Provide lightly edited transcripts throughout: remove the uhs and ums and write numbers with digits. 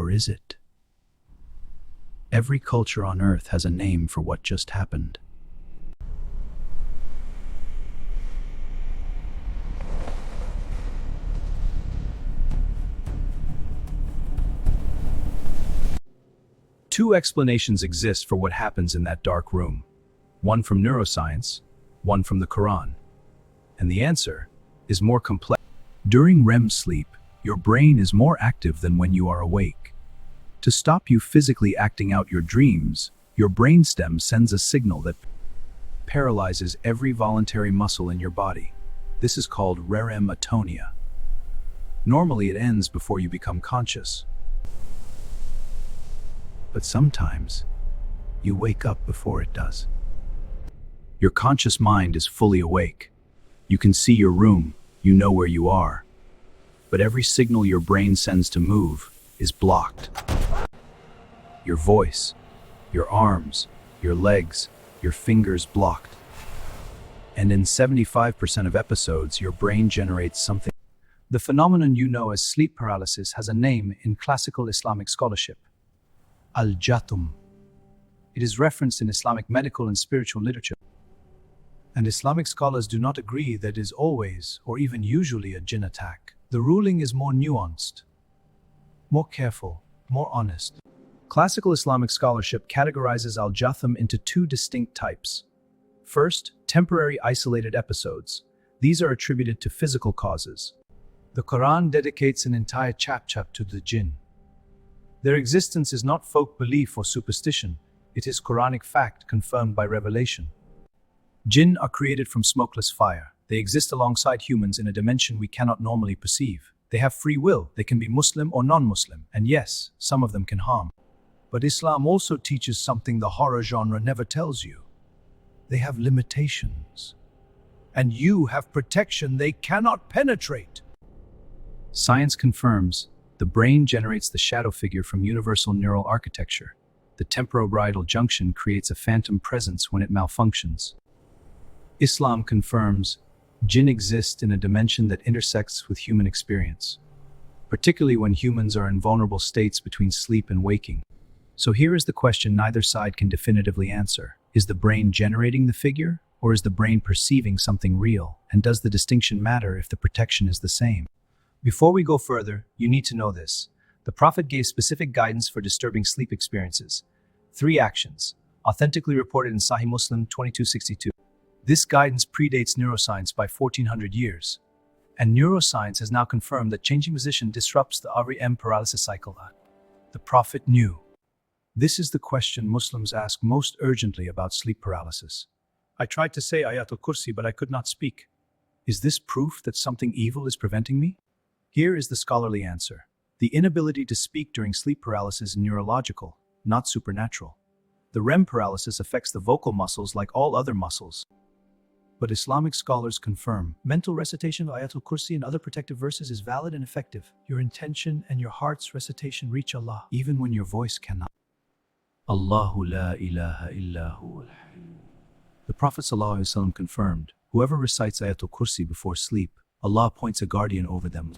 Or is it? Every culture on Earth has a name for what just happened. Two explanations exist for what happens in that dark room. One from neuroscience, one from the Quran. And the answer is more complex. During REM sleep, your brain is more active than when you are awake. To stop you physically acting out your dreams, your brainstem sends a signal that paralyzes every voluntary muscle in your body. This is called REM atonia. Normally it ends before you become conscious. But sometimes, you wake up before it does. Your conscious mind is fully awake. You can see your room, you know where you are. But every signal your brain sends to move is blocked. Your voice, your arms, your legs, your fingers blocked. And in 75% of episodes, your brain generates something. The phenomenon you know as sleep paralysis has a name in classical Islamic scholarship. Al-Jathum. It is referenced in Islamic medical and spiritual literature. And Islamic scholars do not agree that it is always, or even usually, a jinn attack. The ruling is more nuanced, more careful, more honest. Classical Islamic scholarship categorizes al-Jathum into two distinct types. First, temporary isolated episodes. These are attributed to physical causes. The Quran dedicates an entire chapter to the jinn. Their existence is not folk belief or superstition, it is Quranic fact confirmed by revelation. Jinn are created from smokeless fire. They exist alongside humans in a dimension we cannot normally perceive. They have free will, they can be Muslim or non-Muslim, and yes, some of them can harm. But Islam also teaches something the horror genre never tells you. They have limitations. And you have protection they cannot penetrate. Science confirms the brain generates the shadow figure from universal neural architecture. The temporoparietal junction creates a phantom presence when it malfunctions. Islam confirms jinn exist in a dimension that intersects with human experience, particularly when humans are in vulnerable states between sleep and waking. So here is the question neither side can definitively answer. Is the brain generating the figure, or is the brain perceiving something real? And does the distinction matter if the protection is the same? Before we go further, you need to know this. The Prophet gave specific guidance for disturbing sleep experiences. 3 actions, authentically reported in Sahih Muslim 2262. This guidance predates neuroscience by 1400 years. And neuroscience has now confirmed that changing position disrupts the REM paralysis cycle. The Prophet knew. This is the question Muslims ask most urgently about sleep paralysis. I tried to say Ayatul Kursi, but I could not speak. Is this proof that something evil is preventing me? Here is the scholarly answer. The inability to speak during sleep paralysis is neurological, not supernatural. The REM paralysis affects the vocal muscles like all other muscles. But Islamic scholars confirm mental recitation of Ayatul Kursi and other protective verses is valid and effective. Your intention and your heart's recitation reach Allah, even when your voice cannot. Allahu la ilaha illa huwal hayy. The Prophet ﷺ confirmed, whoever recites Ayatul Kursi before sleep, Allah appoints a guardian over them.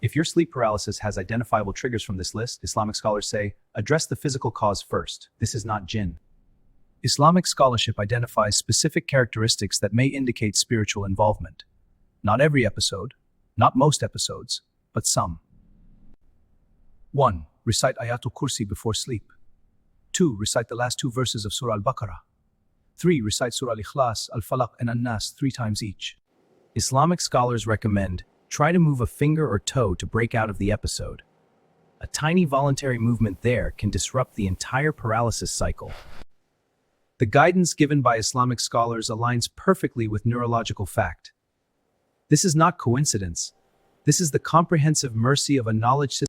If your sleep paralysis has identifiable triggers from this list, Islamic scholars say, address the physical cause first. This is not jinn. Islamic scholarship identifies specific characteristics that may indicate spiritual involvement. Not every episode, not most episodes, but some. 1. Recite Ayatul Kursi before sleep. 2. Recite the last 2 verses of Surah Al-Baqarah. 3. Recite Surah Al-Ikhlas, Al-Falaq, and An-Nas 3 times each. Islamic scholars recommend try to move a finger or toe to break out of the episode. A tiny voluntary movement there can disrupt the entire paralysis cycle. The guidance given by Islamic scholars aligns perfectly with neurological fact. This is not coincidence. This is the comprehensive mercy of a knowledge system.